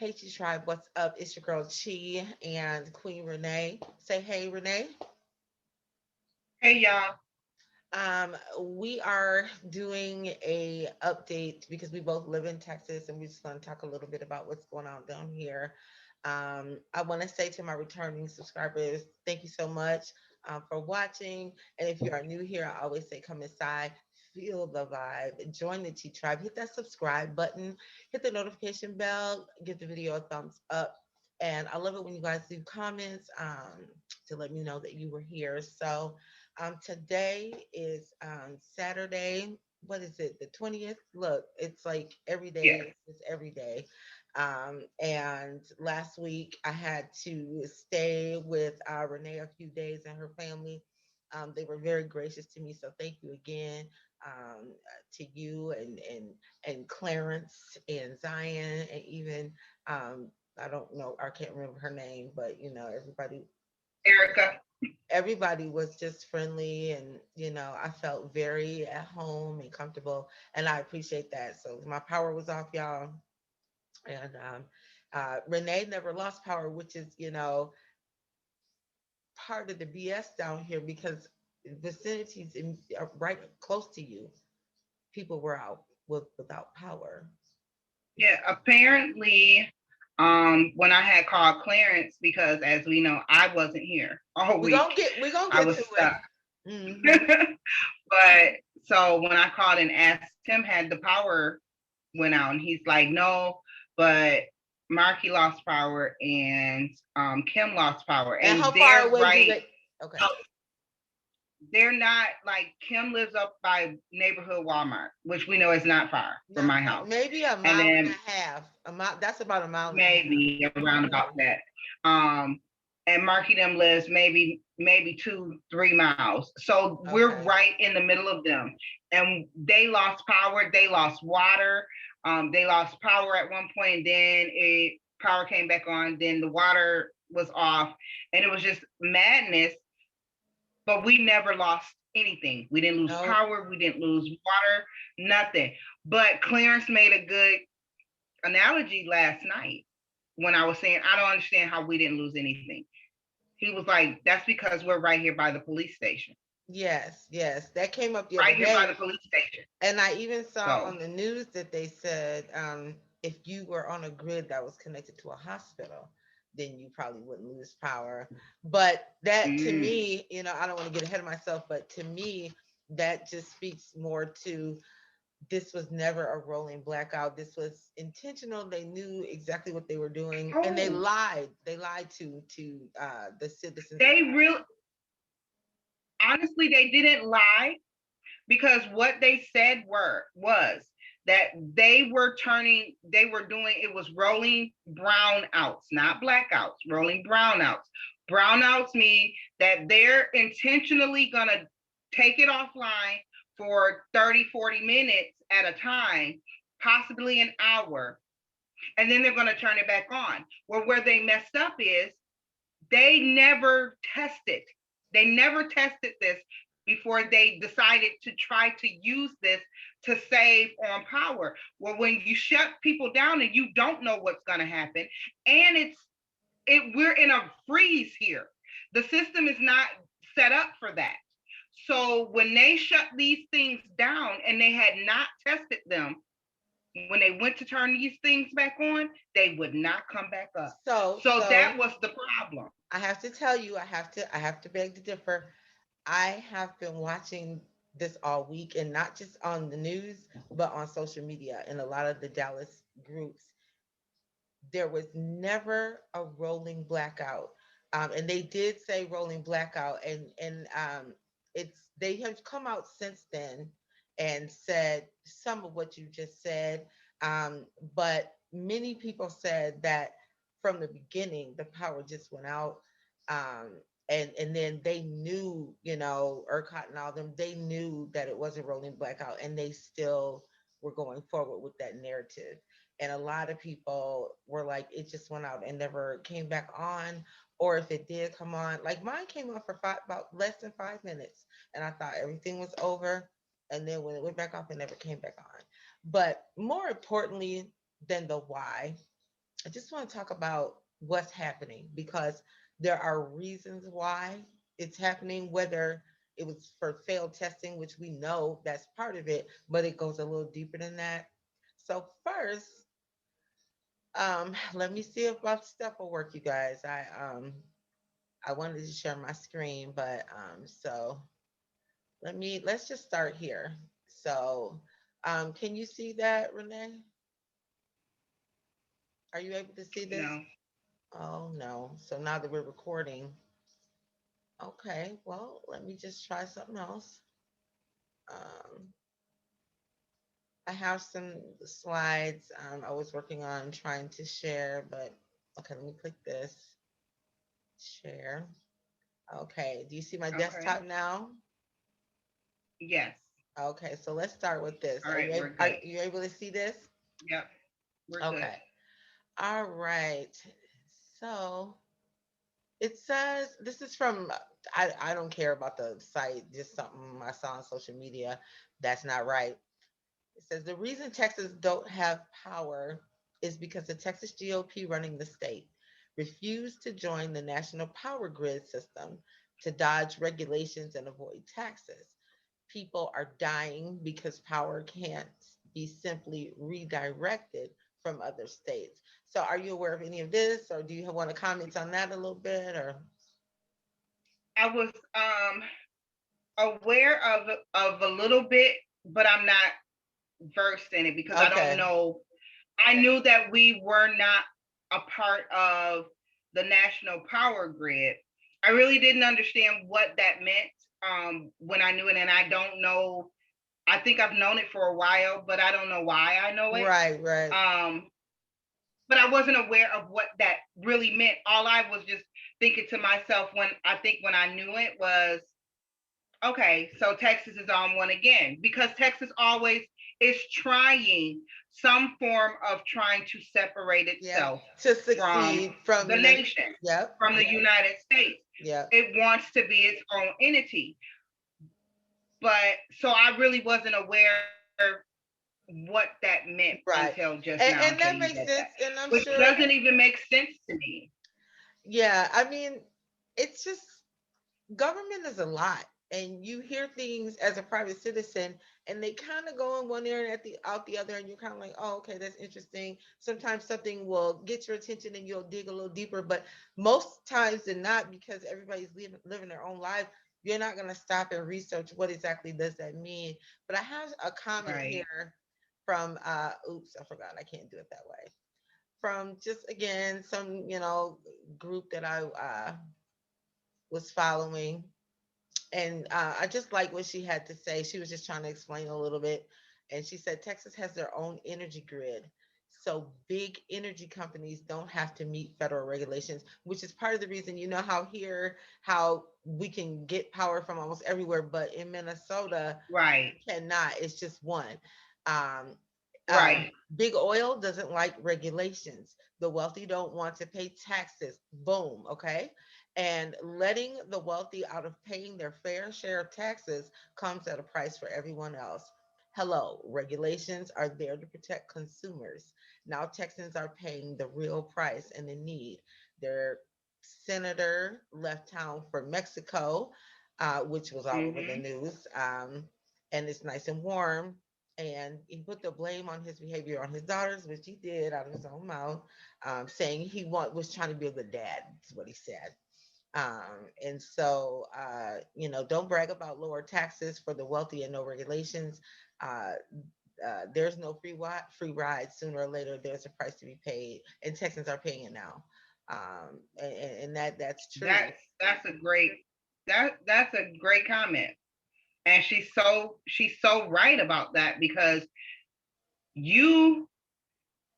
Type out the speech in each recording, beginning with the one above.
Hey Chi Tribe, what's up? It's your girl Chi and Queen Renee. Say hey, Renee. Hey y'all. We are doing a update because we both live in Texas, and we just want to talk a little bit about what's going on down here. I want to say to my returning subscribers, thank you so much for watching. And if you are new here, I always say come inside, feel the vibe, join the T Tribe, hit that subscribe button, hit the notification bell, give the video a thumbs up. And I love it when you guys leave comments to let me know that you were here. So today is Saturday. What is it? The 20th? Look, it's like every Yeah. day. It's every day. And last week I had to stay with Renee a few days and her family. They were very gracious to me, so thank you again to you and Clarence and Zion and even I don't know, I can't remember her name, but Erica. everybody was just friendly, and I felt very at home and comfortable, and I appreciate that. So my power was off, y'all. And Renee never lost power, which is part of the BS down here, because vicinities are right close to you, people were out without power. Yeah, apparently, when I had called Clarence, because as we know, I wasn't here all we're week. gonna get we're gonna I get was to it. stuck. Hmm. But so when I called and asked him, had the power went out, and he's like, no, but Marky lost power and Kim lost power, And and how far they're away do right. they? Okay. They're not like Kim lives up by neighborhood Walmart, which we know is not far from Not my far. house. Maybe a And mile and then a half. A mile. That's about a mile and a half. maybe around about Yeah. that. Um, and Marky them lives maybe 2-3 miles. So we're Okay. right in the middle of them. And they lost power, they lost water, they lost power at one point, and then it power came back on, then the water was off, and it was just madness. But we never lost anything. We didn't lose No. power, we didn't lose water, nothing. But Clarence made a good analogy last night when I was saying, I don't understand how we didn't lose anything. He was like, that's because we're right here by the police station. Yes. Yes. That came up the other Right here by day, the police station. and I even saw So, on the news that they said if you were on a grid that was connected to a hospital, then you probably wouldn't lose power. But that, to mm, me, I don't want to get ahead of myself, but to me, that just speaks more to this was never a rolling blackout. This was intentional. They knew exactly what they were doing, and they oh, lied. They lied to the citizens of they Texas. really, honestly, they didn't lie because what they said was that they were doing, it was rolling brownouts, not blackouts, rolling brownouts. Brownouts mean that they're intentionally gonna take it offline for 30-40 minutes at a time, possibly an hour, and then they're gonna turn it back on. Well, where they messed up is they never tested. They never tested this before they decided to try to use this to save on power. Well, when you shut people down and you don't know what's going to happen, and we're in a freeze here. The system is not set up for that. So when they shut these things down and they had not tested them, when they went to turn these things back on, they would not come back up. So, So so that was the problem. I have to tell you, I have to beg to differ. I have been watching this all week, and not just on the news, but on social media in a lot of the Dallas groups. There was never a rolling blackout, and they did say rolling blackout, and it's they have come out since then and said some of what you just said, but many people said that from the beginning the power just went out, and then they knew, ERCOT and all them, they knew that it wasn't rolling blackout, and they still were going forward with that narrative. And a lot of people were like, it just went out and never came back on. Or if it did come on, like mine came on for about less than 5 minutes, and I thought everything was over. And then when it went back off, it never came back on. But more importantly than the why, I just want to talk about what's happening because there are reasons why it's happening, whether it was for failed testing, which we know that's part of it, but it goes a little deeper than that. So first, let me see if my stuff will work, you guys. I wanted to share my screen, but let's just start here. So can you see that, Renee? Are you able to see this? No. Oh no. So now that we're recording, okay, well, let me just try something else. Um, I have some slides I was working on trying to share, but okay, let me click this. Share. Okay, do you see my Okay. desktop now? Yes. Okay, so let's start with this. All right, we're Are good. you able to see this? Yep, we're good. Okay. All right. So it says this is from I don't care about the site, just something I saw on social media that's not right. It says the reason Texas don't have power is because the Texas GOP running the state refused to join the national power grid system to dodge regulations and avoid taxes. People are dying because power can't be simply redirected from other states. So are you aware of any of this, or do you want to comment on that a little bit, or I was aware of a little bit, but I'm not versed in it because I don't okay. know. I knew that we were not a part of the national power grid. I really didn't understand what that meant when I knew it, and I don't know. I think I've known it for a while, but I don't know why I know it. Right, right. Um, but I wasn't aware of what that really meant. All I was just thinking to myself when I knew it was, okay, so Texas is on one again because Texas always is trying some form of trying to separate Yep. itself To from succeed the from the nation, yep, from the yep, United States. yep. It wants to be its own entity. But so I really wasn't aware what that meant until Right. just now, until And you that said makes that, sense. And I'm which sure, doesn't even make sense to me. yeah, I mean, it's just government is a lot. And you hear things as a private citizen, and they kind of go in one ear and out the other, and you're kind of like, oh, okay, that's interesting. Sometimes something will get your attention, and you'll dig a little deeper. But most times than not, because everybody's living their own life, you're not going to stop and research what exactly does that mean. But I have a comment Right. here from oops, I forgot, I can't do it that way, from just again some group that I was following, and I just like what she had to say. She was just trying to explain a little bit, and she said Texas has their own energy grid, so big energy companies don't have to meet federal regulations, which is part of the reason, how here, how we can get power from almost everywhere, but in Minnesota Right. you cannot. It's just one. um, Right. Big oil doesn't like regulations. The wealthy don't want to pay taxes. Boom. Okay. And letting the wealthy out of paying their fair share of taxes comes at a price for everyone else. Hello, regulations are there to protect consumers. Now Texans are paying the real price and the need. Their senator left town for Mexico, which was all over the Mm-hmm. news. And it's nice and warm. And he put the blame on his behavior on his daughters, which he did out of his own mouth, saying was trying to be a good dad. Is what he said. And so, don't brag about lower taxes for the wealthy and no regulations. Uh, there's no free ride. Sooner or later, there's a price to be paid, and Texans are paying it now. And that's true. That's a great that's a great comment. And she's so right about that because you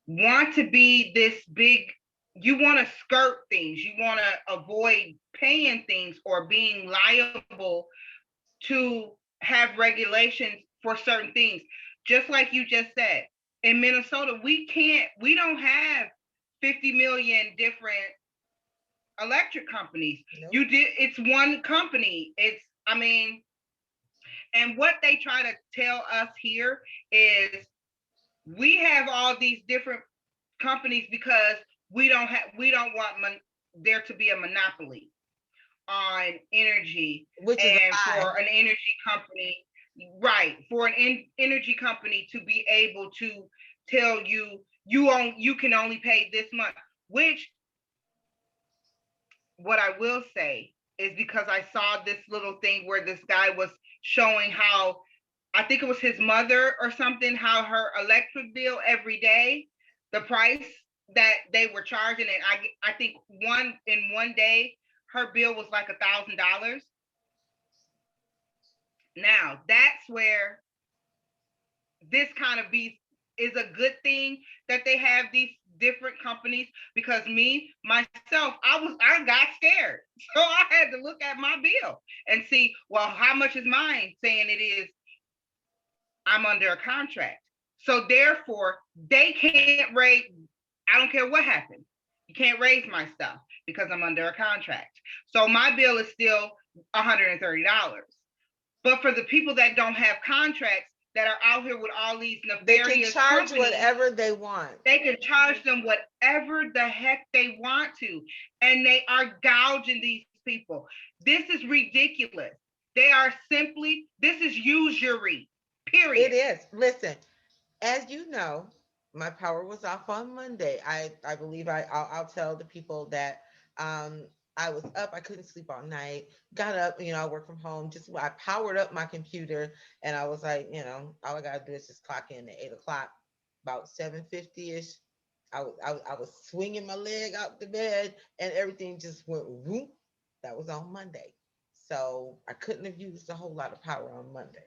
want to be this big, you want to skirt things, you want to avoid paying things or being liable to have regulations for certain things. Just like you just said, in Minnesota, we don't have 50 million different electric companies. Nope. It's one company. I mean, and what they try to tell us here is we have all these different companies because we don't want there to be a monopoly on energy, which is a and lie. for an energy company, right, for an energy company to be able to tell you you can only pay this much, which what I will say is because I saw this little thing where this guy was showing how, I think it was his mother or something, how her electric bill every day, the price that they were charging, and I think one day her bill was like $1,000. Now that's where this kind of beast is a good thing that they have these different companies, because me myself, I got scared. So I had to look at my bill and see, well, how much is mine saying it is. I'm under a contract. So therefore they can't raise, I don't care what happens, you can't raise my stuff because I'm under a contract. So my bill is still $130. But for the people that don't have contracts, that are out here with all these They can nefarious charge companies, whatever they want. they can charge them whatever the heck they want to. And they are gouging these people. This is ridiculous. They are simply, this is usury, It period. is. Listen, as you know, my power was off on Monday. I believe I'll tell the people that um I was up. I couldn't sleep all night. Got up, I work from home. Just I powered up my computer, and I was like, all I gotta do is just clock in at 8 o'clock, about 7:50 ish. I was swinging my leg out the bed, and everything just went whoop. That was on Monday, so I couldn't have used a whole lot of power on Monday.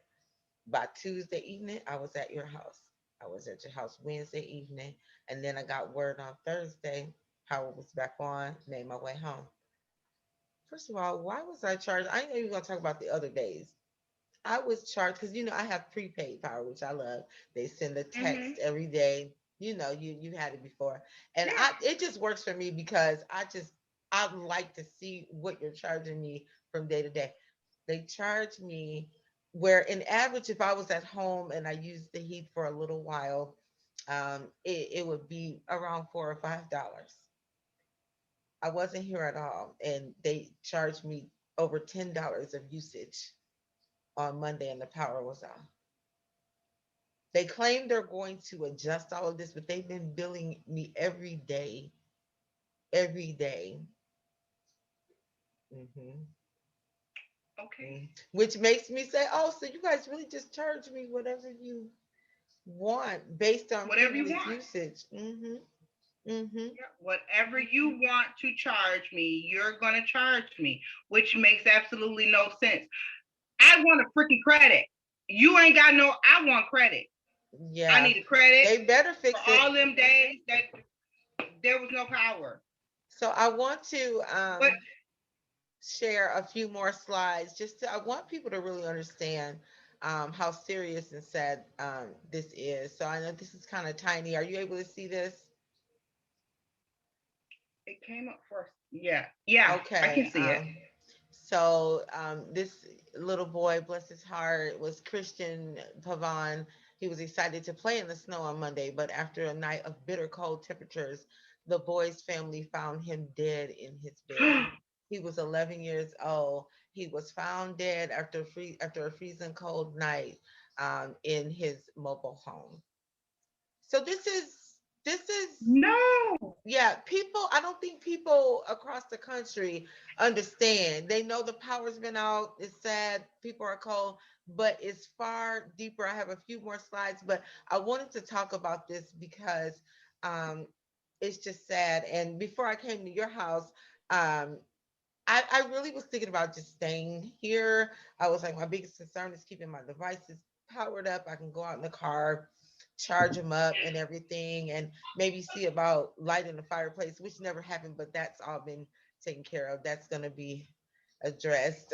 By Tuesday evening, I was at your house. I was at your house Wednesday evening, and then I got word on Thursday. Power was back on. Made my way home. First of all, why was I charged? I ain't even gonna talk about the other days. I was charged because I have prepaid power, which I love. They send a Mm-hmm. text every day. You had it before, and Yeah. I it just works for me because I like to see what you're charging me from day to day. They charge me where in average, if I was at home and I used the heat for a little while, it would be around $4 or $5. I wasn't here at all, and they charged me over $10 of usage on Monday, and the power was off. They claim they're going to adjust all of this, but they've been billing me every day. hmm Okay. Which makes me say, oh, so you guys really just charge me whatever you want based on Whatever you previous want. usage. Hmm Yeah. Whatever you want to charge me, you're going to charge me, which makes absolutely no sense. I want a freaking credit. You ain't got no, I want credit. I Yeah, need a credit they better for fix all it. them days that there was no power. So I want to But share a few more slides. I want people to really understand how serious and sad this is. So I know this is kind of tiny. Are you able to see this? it came up first. Yeah. Yeah. I can Okay. see it. This little boy, bless his heart, was Christian Pavan. He was excited to play in the snow on Monday, but after a night of bitter cold temperatures, the boy's family found him dead in his bed. He was 11 years old. He was found dead after a freezing cold night in his mobile home. So this is No. yeah, people, I don't think people across the country understand. They know the power's been out. It's sad. People are cold, but it's far deeper. I have a few more slides, but I wanted to talk about this because um, it's just sad. And before I came to your house, um, I really was thinking about just staying here. I was like, my biggest concern is keeping my devices powered up. I can go out in the car, charge them up and everything, and maybe see about lighting the fireplace, which never happened, but that's all been taken care of. That's going to be addressed.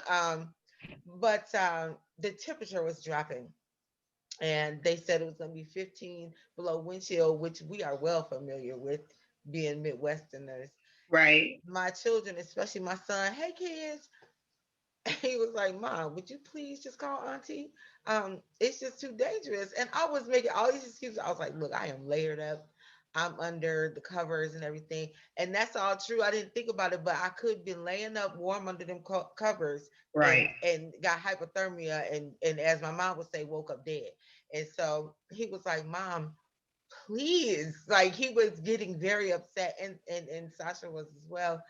um, but the temperature was dropping, and they said it was going to be 15 below wind chill, which we are well familiar with being Midwesterners. Right. My children, especially my son, hey kids, he was like, Mom, would you please just call Auntie? It's just too dangerous. And I was making all these excuses. I was like, look, I am layered up. I'm under the covers and everything. And that's all true. I didn't think about it, but I could be laying up warm under them covers Right. and got hypothermia and as my mom would say, woke up dead. And so he was like, Mom, please. Like he was getting very upset and Sasha was as well.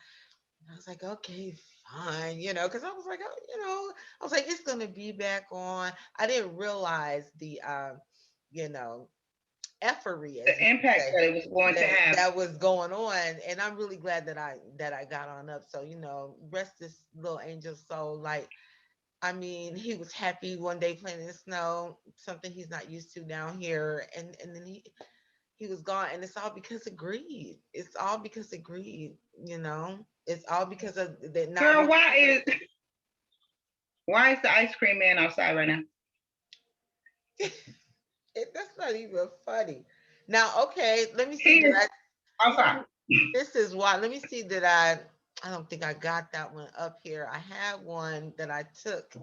I was like, okay, fine, because I was like, oh, I was like, it's gonna be back on. I didn't realize the you know, effery, The as we would impact say, that it was going to have. that was going on. And I'm really glad that I got on up. So, rest this little angel's soul. Like, I mean, he was happy one day playing in the snow, something he's not used to down here. And then he was gone. And it's all because of greed. It's all because of greed. It's all because of the not Girl, wanting why is the ice cream man outside right now? that's not even funny. Now, okay, let me see. He Did is I outside. This is why. Let me see that I don't think I got that one up here. I had one that I took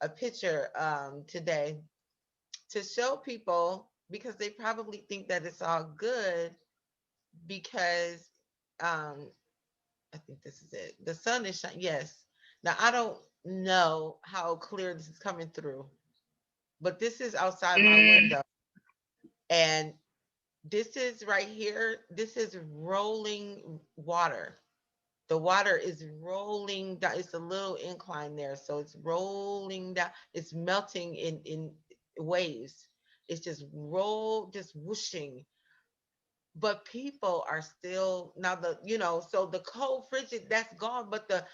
a picture today to show people because they probably think that it's all good because um I think this is it. The sun is shining. Yes. Now I don't know how clear this is coming through, but this is outside my Mm, window and this is right here. This is rolling water. The water is rolling down. It's a little incline there, so it's rolling down. It's melting in waves. It's just whooshing. But people are still now so the cold frigid that's gone, but the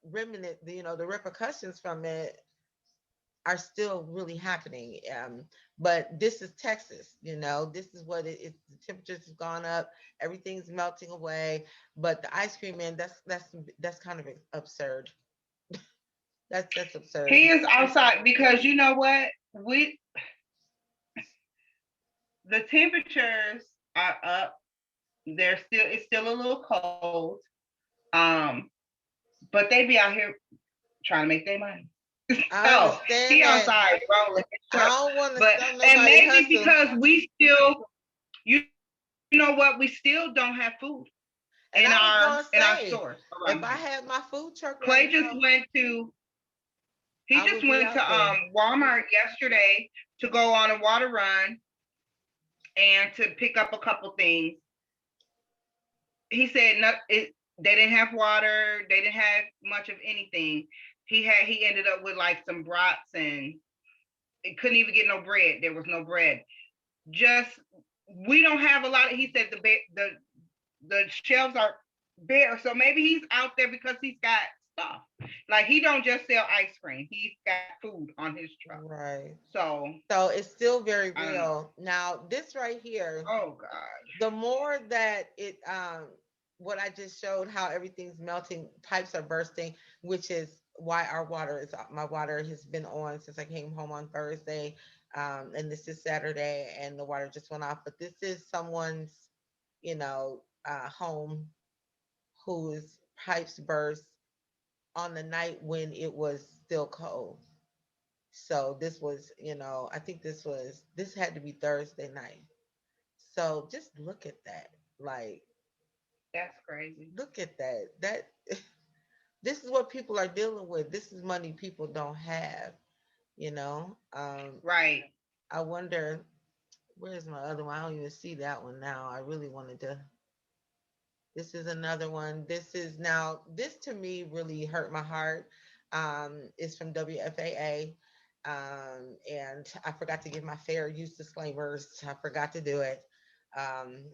remnant, the repercussions from it are still really happening. But this is Texas, this is what the temperatures have gone up, everything's melting away. But the ice cream man, that's kind of absurd. That's absurd. he is outside because you know what? The temperatures are up. It's still a little cold. Um, but they be out here trying to make their money. I So he understand that. outside rolling his I truck. don't want to But stop and nobody maybe hustle. because we still, you know what, we still don't have food And I was gonna in our say, stores if around I here. had my food truck right Clay just now, went to he I just would be went to out there. Walmart yesterday to go on a water run and to pick up a couple things. He said they didn't have water, they didn't have much of anything. He ended up with like some brats and it couldn't even get no bread. There was no bread. Just we don't have a lot of. He said the shelves are bare, so maybe he's out there because he's got stuff. Like he don't just sell ice cream. He's got food on his truck. Right. So So it's still very I don't know. real. Now, this right here, Oh God. the more that what I just showed, how everything's melting, pipes are bursting, which is why my water has been on since I came home on Thursday. And this is Saturday and the water just went off. But this is someone's, home whose pipes burst on the night when it was still cold. So this was, I think this had to be Thursday night. So just look at that. Like, That's crazy. look at that. This is what people are dealing with. This is money people don't have, you know. Right. I wonder where's my other one? I don't even see that one now. I really wanted to. This is another one. This to me really hurt my heart. It's from WFAA. And I forgot to give my fair use disclaimers. I forgot to do it.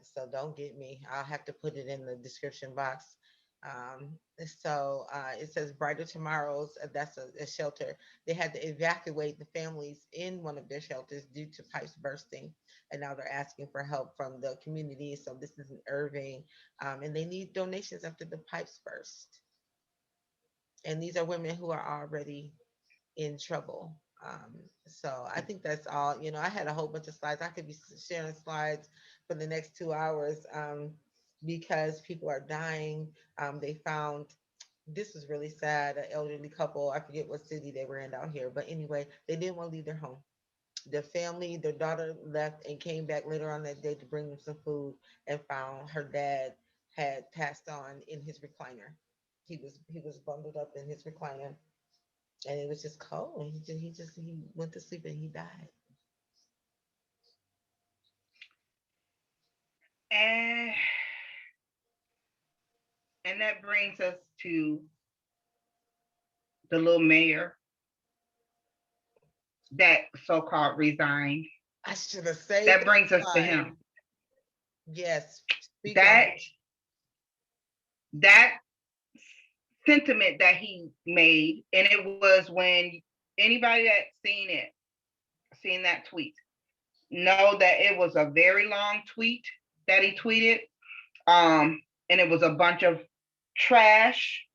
So don't get me. I'll have to put it in the description box. It says Brighter Tomorrows. That's a shelter. They had to evacuate the families in one of their shelters due to pipes bursting, and now they're asking for help from the community. So this is in Irving, and they need donations after the pipes burst. And these are women who are already in trouble. So I think that's all. I had a whole bunch of slides. I could be sharing slides for the next 2 hours because people are dying. They found this was really sad. An elderly couple. I forget what city they were in out here, but anyway, they didn't want to leave their home. The family, their daughter left and came back later on that day to bring them some food and found her dad had passed on in his recliner. He was bundled up in his recliner and it was just cold. He went to sleep and he died. And and that brings us to the little mayor that so-called resigned. I should have saved That that brings us to slide. him. Yes, speak on That it. that sentiment that he made, and it was when anybody that seen that tweet, know that it was a very long tweet that he tweeted. And it was a bunch of trash.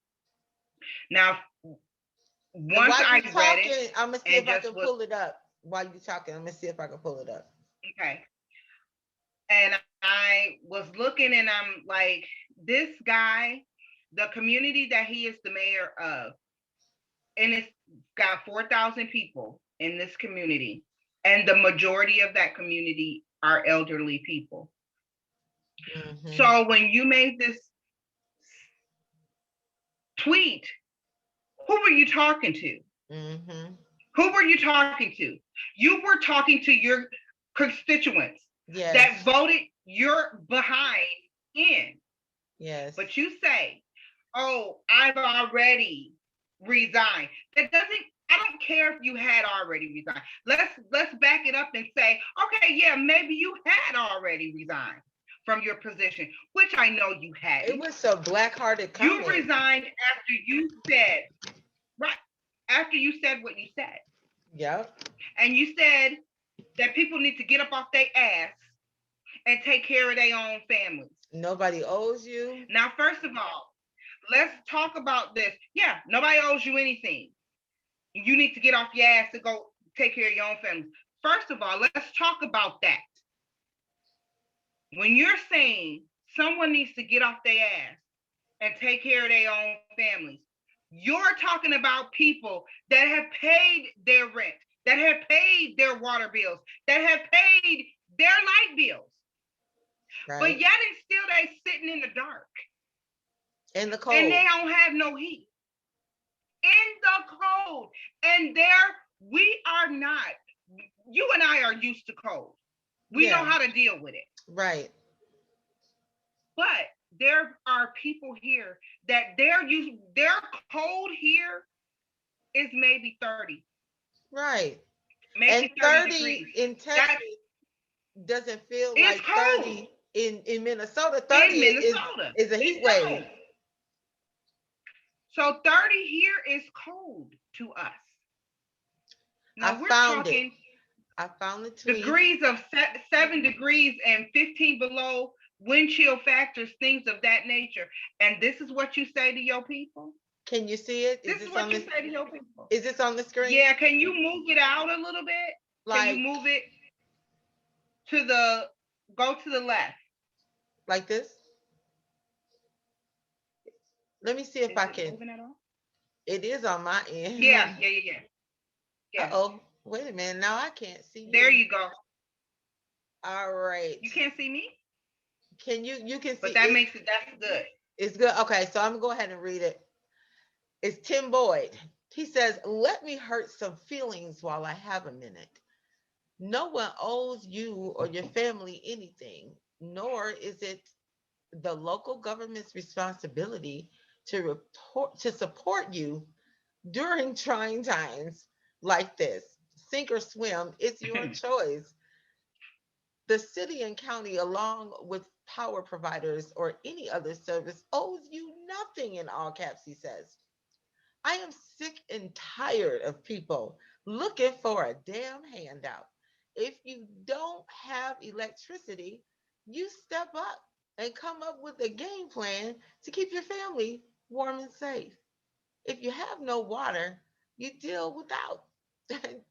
Now, And once while I you read it talking, I'm gonna see and if I just can was pull it up. While you talking, I'm gonna see if I can pull it up. okay, and I was looking and I'm like, this guy, the community that he is the mayor of, and it's got 4,000 people in this community, and the majority of that community are elderly people. Mm-hmm. So when you made this tweet, who were you talking to? Mm-hmm. Who were you talking to? You were talking to your constituents that Yes. voted your behind in. Yes. But you say, oh, I've already resigned. That doesn't, I don't care if you had already resigned. Let's back it up and say, okay, yeah, maybe you had already resigned from your position, which I know you It hadn't. was a black-hearted You comment. resigned after you said, right, after you said what you said. Yep. And you said that people need to get up off their ass and take care of their own families. Nobody owes you. Now, first of all, let's talk about this. Yeah, nobody owes you anything. You need to get off your ass to go take care of your own family. First of all, let's talk about that. When you're saying someone needs to get off their ass and take care of their own families, you're talking about people that have paid their rent, that have paid their water bills, that have paid their light bills. But Right. yet and still they sitting in the dark In the and cold. they don't have no heat. In the cold. And there we are not. You and I are used to cold. We know Yeah. how to deal with it. Right. But there are people here that their cold here is maybe 30, Right. And maybe 30 30 degrees. in That Texas doesn't feel is like cold 30 in Minnesota. 30 in is Minnesota. is a heat It wave. don't. So 30 here is cold to us. I Now we're found it. talking I found the tweet. degrees of 7 degrees and 15 below, wind chill factors, things of that nature. And this is what you say to your people? Can you see it? This is what you say to your people. Is this on the screen? Yeah, can you move it out a little bit? Can you Like move it to the, go to the left? like this? Let me see if Is I it can. moving at all? It is on my end. Yeah. Yeah. Uh-oh. Wait a minute. Now I can't see There you. you go. All right. You can't see me, Can you can see but that it? makes it, that's good. It's good. Okay, so I'm gonna go ahead and read it. It's Tim Boyd. He says, "Let me hurt some feelings while I have a minute. No one owes you or your family anything, nor is it the local government's responsibility to support you during trying times like this. Sink or swim, it's your choice. The city and county, along with power providers or any other service, owes you nothing," in all caps, he says. "I am sick and tired of people looking for a damn handout. If you don't have electricity, you step up and come up with a game plan to keep your family warm and safe. If you have no water, you deal without.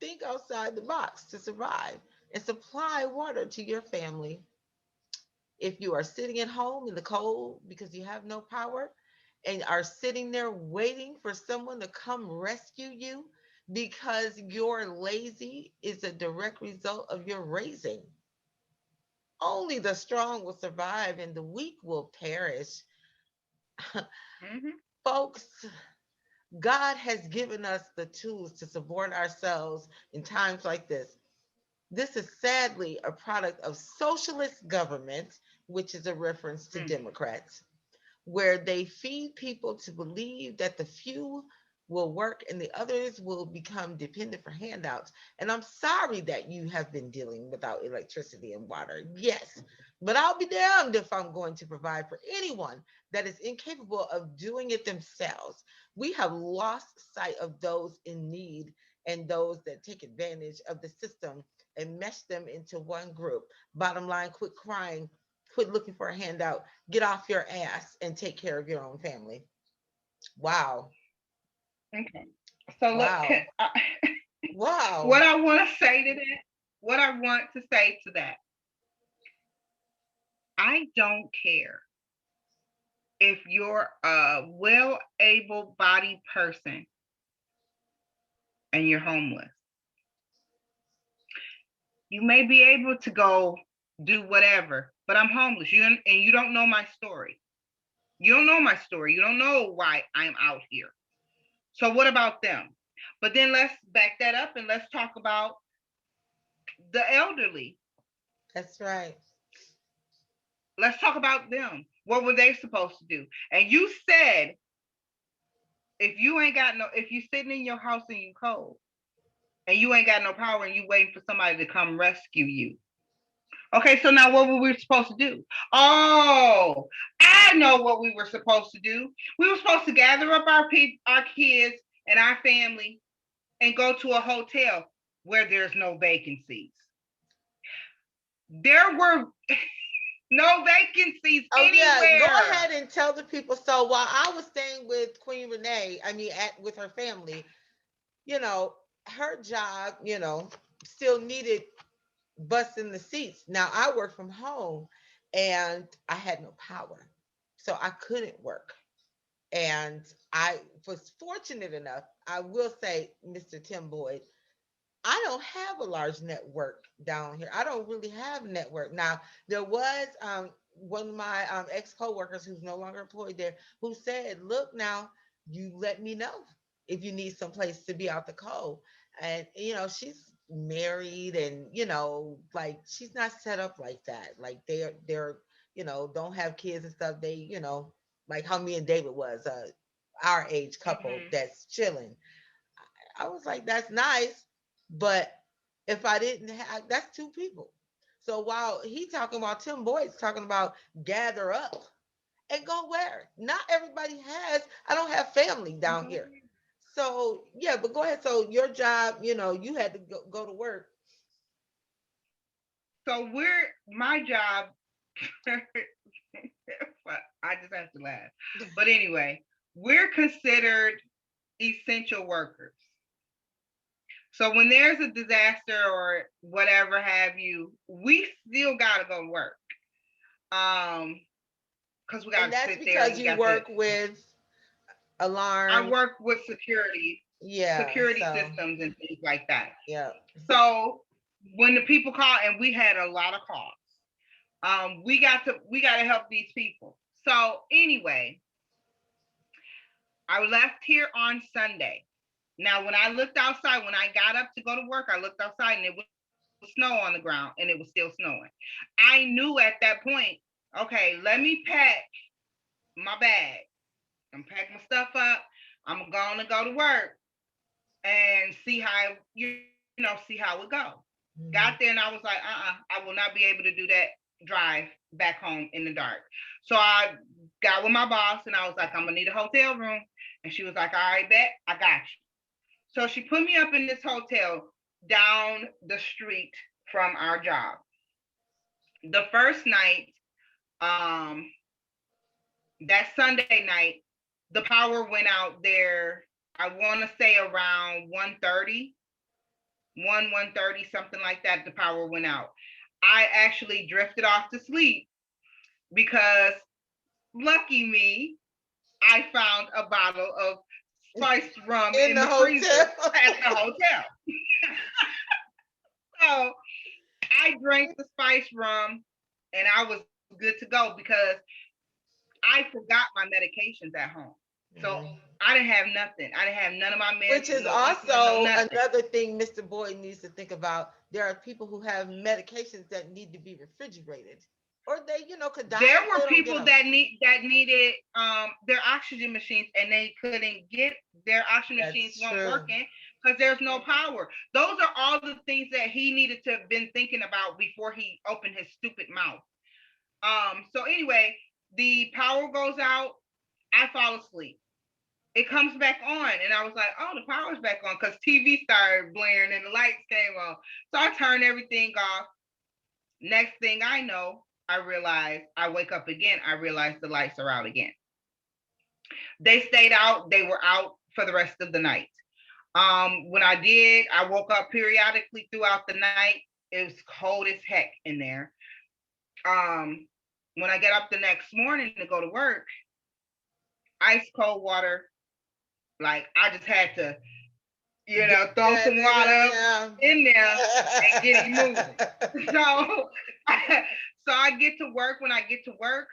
Think outside the box to survive and supply water to your family. If you are sitting at home in the cold because you have no power and are sitting there waiting for someone to come rescue you, because your lazy is a direct result of your raising. Only the strong will survive and the weak will perish. Mm-hmm. Folks, God has given us the tools to support ourselves in times like this. This is sadly a product of socialist government, which is a reference to Mm. Democrats, where they feed people to believe that the few will work and the others will become dependent for handouts. And I'm sorry that you have been dealing without electricity and water. Yes, but I'll be damned if I'm going to provide for anyone that is incapable of doing it themselves. We have lost sight of those in need and those that take advantage of the system and mesh them into one group. Bottom line, quit crying, quit looking for a handout, get off your ass and take care of your own family. Wow. Okay. So look, Wow. what Wow. I want to say to that, what I want to say to that, I don't care if you're a well able bodied person and you're homeless. You may be able to go do whatever, but I'm homeless. You and you don't know my story. You don't know my story. You don't know why I'm out here. So what about them? But then let's back that up and let's talk about the elderly. That's right. Let's talk about them. What were they supposed to do? And you said if you ain't got no, if you sitting in your house and you cold and you ain't got no power and you waiting for somebody to come rescue you. Okay, so now what were we supposed to do? Oh, I know what we were supposed to do. We were supposed to gather up our kids and our family and go to a hotel where there's no vacancies. There were no vacancies Oh yeah, go anywhere. ahead and tell the people. So while I was staying with Queen Renee, I mean at with her family, you know, her job, still needed butts in the seats. Now I work from home and I had no power. So I couldn't work. And I was fortunate enough, I will say, Mr. Tim Boyd, I don't have a large network down here. I don't really have a network. Now, there was one of my ex coworkers who's no longer employed there who said, "Look, now you let me know if you need some place to be out the cold." And she's married, and like she's not set up like that. Like they're don't have kids and stuff. They like how me and David was our age couple Mm-hmm. that's chilling. I was like, that's nice, but if I didn't have, that's two people. So while he talking about Tim Boyd's talking about gather up and go where? Not everybody has. I don't have family down here. So yeah, but go ahead. So your job, you had to go to work. So my job, I just have to laugh. But anyway, we're considered essential workers. So when there's a disaster or whatever have you, we still gotta go to work. Um, because we And gotta that's sit there and because we you got to. work with I alarms. work with security, Yeah. security So systems and things like that. yeah. So when the people call, and we had a lot of calls, we got to help these people. So anyway, I left here on Sunday. Now, when I looked outside, when I got up to go to work, I looked outside and it was snow on the ground and it was still snowing. I knew at that point, okay, let me pack my bag. I'm pack my stuff up. I'm going to go to work and see how see how it go. Got there and I was like, I will not be able to do that drive back home in the dark. So I got with my boss and I was like, I'm gonna need a hotel room. And she was like, all right, bet, I got you. So she put me up in this hotel down the street from our job. The first night, um, that Sunday night, the power went out there. I want to say around 1:30, 1:30, something like that. The power went out. I actually drifted off to sleep because lucky me, I found a bottle of spiced rum In in the the freezer hotel. at the hotel. So I drank the spiced rum and I was good to go because I forgot my medications at home. So Mhm. I didn't have nothing. I didn't have none of my meds, Which is no insulin, no also nothing. another thing Mr. Boyd needs to think about. There are people who have medications that need to be refrigerated, or they, could die There if were they don't get people them. that needed their oxygen machines and they couldn't get their oxygen machines That's weren't true. working because there's no power. Those are all the things that he needed to have been thinking about before he opened his stupid mouth. So anyway, the power goes out, I fall asleep. It comes back on and I was like, oh, the power's back on because TV started blaring and the lights came on. So I turned everything off. Next thing I know, I realized I wake up again. I realized the lights are out again. They stayed out. They were out for the rest of the night. When I did, I woke up periodically throughout the night. It was cold as heck in there. Um, when I get up the next morning to go to work, ice cold water. Like I just had to, throw some water Yeah. in there and get it moving. So, so I get to work. When I get to work,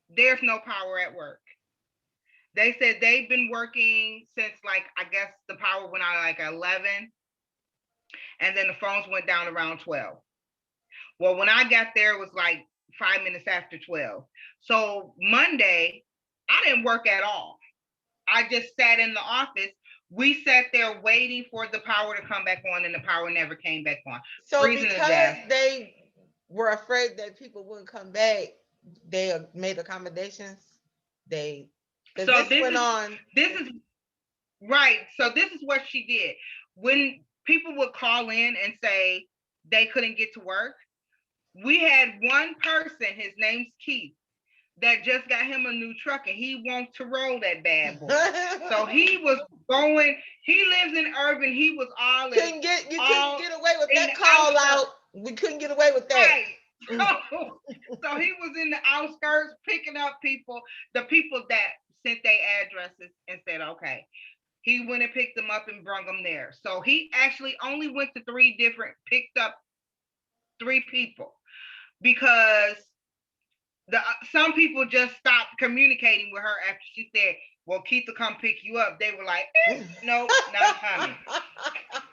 there's no power at work. They said they've been working since like I guess the power went out like 11, and then the phones went down around 12. Well, when I got there, it was like 5 minutes after 12. So Monday, I didn't work at all. I just sat in the office. We sat there waiting for the power to come back on, and the power never came back on. So Freezing to because death. they were afraid that people wouldn't come back, they made accommodations. They because So this went on. this is right. So this is what she did. When people would call in and say they couldn't get to work, we had one person, his name's Keith, that just got him a new truck and he wants to roll that bad boy. So he was going, he lives in urban, he was all in Couldn't get away with in that the call out. outskirts. We couldn't get away with that. Right. So he was in the outskirts picking up people, the people that sent their addresses and said, okay. He went and picked them up and brought them there. So he actually only went to picked up three people because some people just stopped communicating with her after she said, well, Keith will come pick you up. They were like, nope, not coming.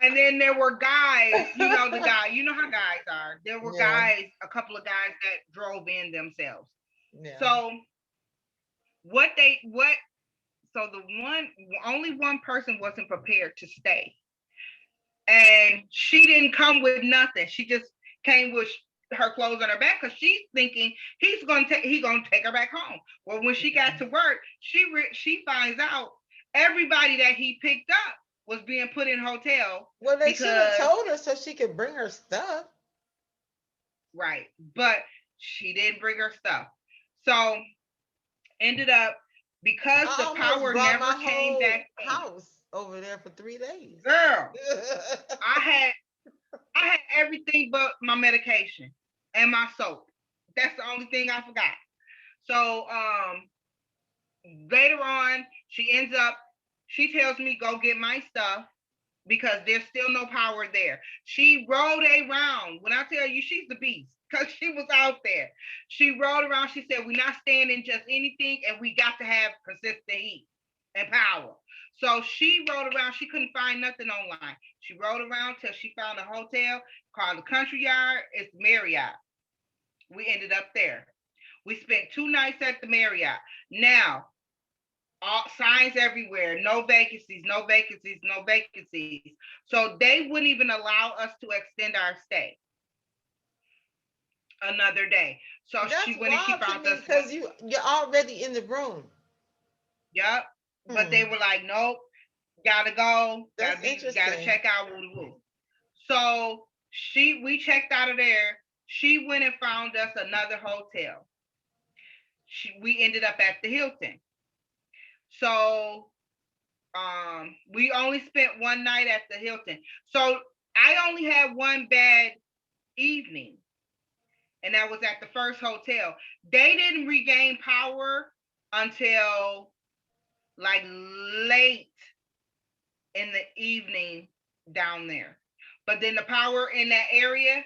And then there were guys, you know how guys are. There were Yeah. a couple of guys that drove in themselves. Yeah. So what they what so the one only one person wasn't prepared to stay. And she didn't come with nothing. She just came with her clothes on her back because she's thinking he's gonna take her back home. Well, when she got to work, she finds out everybody that he picked up was being put in hotel. Well, they should have Because told her so she could bring her stuff. right, but she didn't bring her stuff. So ended up because I the almost power brought never my came whole back on. house over there for 3 days. Girl, I had I had everything but my medication and my soap. That's the only thing I forgot. So later on, she tells me go get my stuff because there's still no power there. She rode around. When I tell you she's the beast, because she was out there. She rode around. She said, we're not staying in just anything, and we got to have consistent heat and power. So she rode around. She couldn't find nothing online. She rode around till she found a hotel called the Country Yard. It's Marriott. We ended up there. We spent 2 nights at the Marriott. Now, all signs everywhere, no vacancies, no vacancies, no vacancies. So they wouldn't even allow us to extend our stay another day. So she That's went and she wild to found me us because you're already in the room. Yep. But they were like, nope, gotta go, That's gotta interesting. check out, woo woo. So we checked out of there. She went and found us another hotel. We ended up at the Hilton. So we only spent one night at the Hilton. So I only had one bad evening, and that was at the first hotel. They didn't regain power until like late in the evening down there. But then the power in that area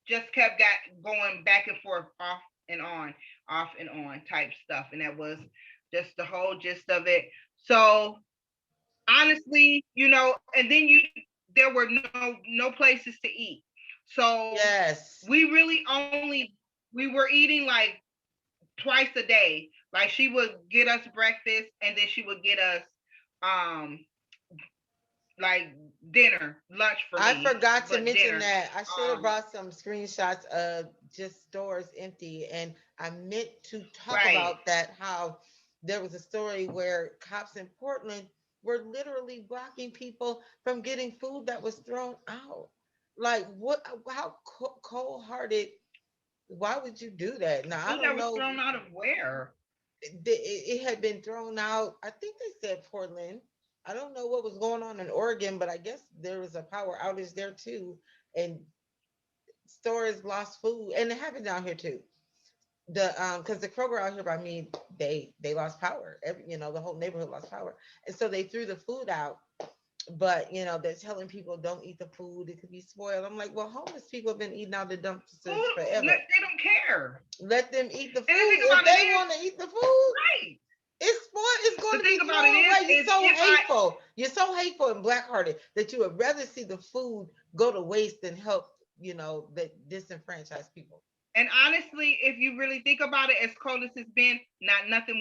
just kept got going back and forth, and on, off and on type stuff. And that was just the whole gist of it. So honestly, and then there were no places to eat. So Yes. we really only we were eating like twice a day. Like she would get us breakfast and then she would get us um like dinner, lunch for I me, forgot to but mention dinner. that. I should have Um brought some screenshots of just stores empty. And I meant to talk right. about that, how there was a story where cops in Portland were literally blocking people from getting food that was thrown out. Like, what, how cold hearted, why would you do that? Now, I Food don't that was know. thrown out of where? It had been thrown out. I think they said Portland. I don't know what was going on in Oregon, but I guess there was a power outage there too, and stores lost food, and it happened down here too. Because the Kroger out here by me, they lost power. The whole neighborhood lost power, and so they threw the food out. But they're telling people don't eat the food; it could be spoiled. I'm like, well, homeless people have been eating out the dumpsters forever. They don't care. Let them eat the And the food thing if about it they is, want to eat the food. right. It's spoiled. It's The going to thing be about it thrown away. You're is so if I hateful. You're so hateful and black-hearted that you would rather see the food go to waste than help, the disenfranchised people. and honestly, if you really think about it, as cold as it's been, not It nothing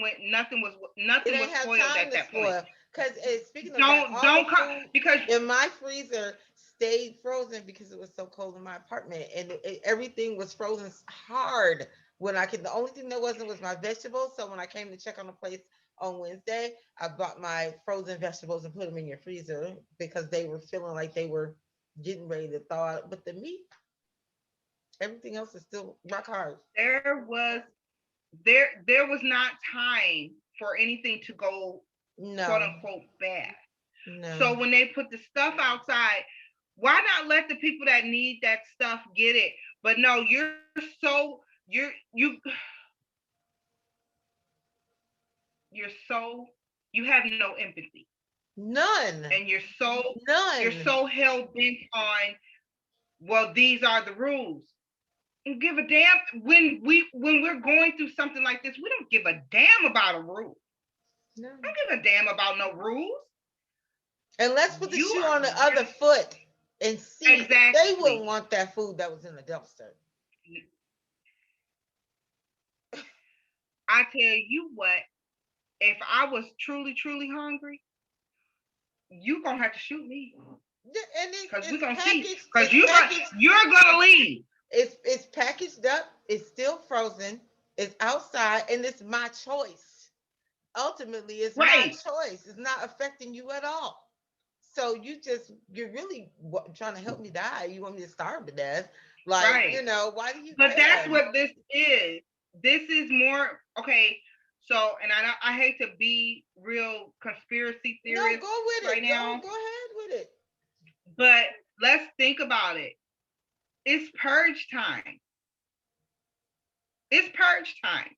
was ain't have spoiled time at to that point. spoil. Because speaking of that, Don't all the don't come food because in my freezer stayed frozen because it was so cold in my apartment, and everything was frozen hard. When I could, the only thing that wasn't was my vegetables. So when I came to check on the place on Wednesday, I bought my frozen vegetables and put them in your freezer because they were feeling like they were getting ready to thaw out. But the meat, everything else is still rock hard. there was not time for anything to go quote No, unquote bad. no, So when they put the stuff outside, why not let the people that need that stuff get it? But no, you're so you have no empathy, none, and you're none. so hell bent on, well, these are the rules. Don't give a damn when we're going through something like this. We don't give a damn about a rule. No. I don't give a damn about no rules. And let's put the You shoe are on the other foot and see if they wouldn't exactly. want that food that was in the dumpster. I tell you what, if I was truly, truly hungry, you gonna have to shoot me And because we're it's gonna see. packaged. Because It's packaged. you're gonna leave. It's packaged up. It's still frozen. It's outside, and it's my choice. Ultimately, it's my Right. choice. It's not affecting you at all. So you're really trying to help me die. You want me to starve to death? Like, Right. why do you But that's care? what this is. This is more okay. So, and I hate to be real conspiracy No, theorist go with right it. now, Go ahead with it. but let's think about it. It's purge time. It's purge time.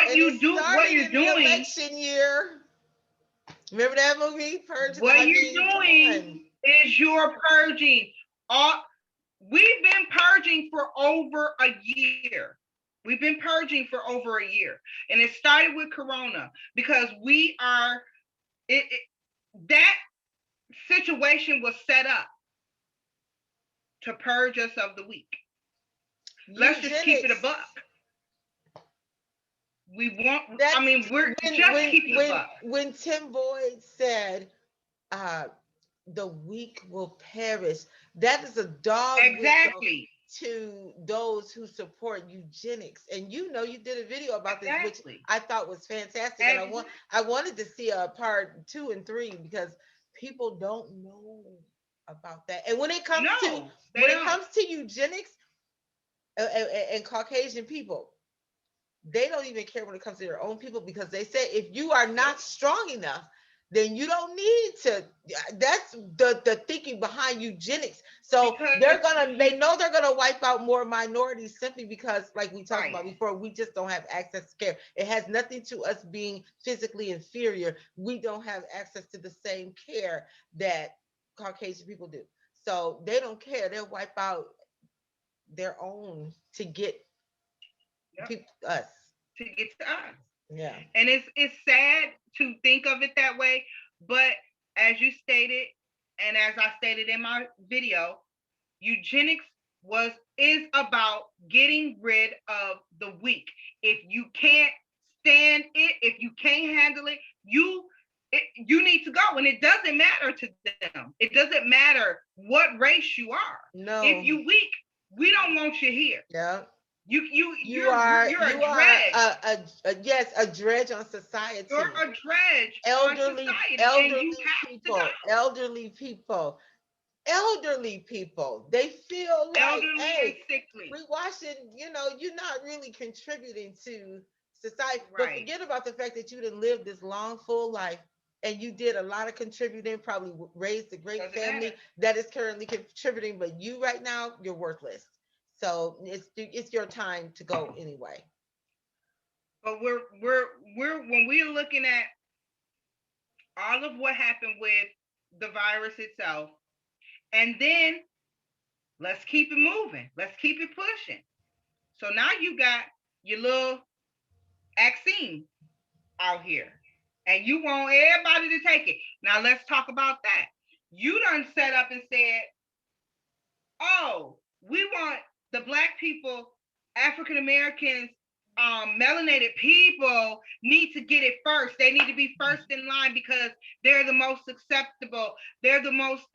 And it What started you're in the doing, election year. Remember that movie, Purge? what I you're mean, come doing on. is you're purging. All we've been purging for over a year. We've been purging for over a year, and it started with Corona because we are it that situation was set up to purge us of the weak. Let's just keep it a Eugenics. buck. We want. I That's mean, we're when just when keep it a when buck. when Tim Boyd said, uh, "The weak will perish." That is a dog whistle Exactly. to those who support eugenics. And you did a video about this, which Exactly. I thought was fantastic. And Exactly. I wanted to see a part 2 and 3 because people don't know about that. And No, they when it don't. comes to eugenics and Caucasian people, they don't even care when it comes to their own people because they say if you are not Nope. strong enough then you don't need to. That's the thinking behind eugenics. So because they know they're gonna wipe out more minorities simply because, like we talked right. about before, we just don't have access to care. It has nothing to us being physically inferior. We don't have access to the same care that Caucasian people do. So they don't care. They'll wipe out their own to get Yep. people us. To get to us. Yeah. And it's sad to think of it that way, but as you stated, and as I stated in my video, eugenics was is about getting rid of the weak. If you can't stand it, if you can't handle it, you need to go, and it doesn't matter to them. It doesn't matter what race you are. If No. you weak, we don't want you here. Yeah. You're you're a You are dredge. yes, a dredge on society. You're a dredge on Elderly society, and you elderly have to people, go. elderly people, elderly people. They feel like, Elderly and hey, sickly. we watching, you're not really contributing to society. But Right. forget about the fact that you didn't live this long, full life and you did a lot of contributing, probably raised a great Doesn't matter. family that is currently contributing, but you right now, you're worthless. So it's your time to go anyway. But we're when we're looking at all of what happened with the virus itself, and then let's keep it moving. Let's keep it pushing. So now you got your little vaccine out here, and you want everybody to take it. Now let's talk about that. You done set up and said, oh, we want the Black people, African Americans, melanated people need to get it first. They need to be first in line because they're the most acceptable. They're the most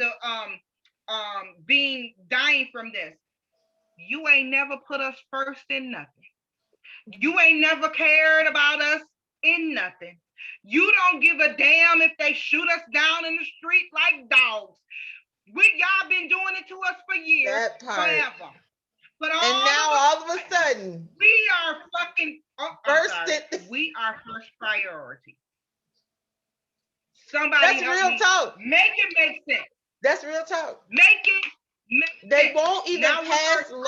being dying from this. You ain't never put us first in nothing. You ain't never cared about us in nothing. You don't give a damn if they shoot us down in the street like dogs. Y'all been doing it to us for years, That part. forever. But And all now of all of a a sudden, sudden, we are fucking. Oh, I'm first sorry. it, We are first priority. Somebody that's help real me talk. make it make sense. That's real talk. Make it make They sense. won't even Now we're pass first priority.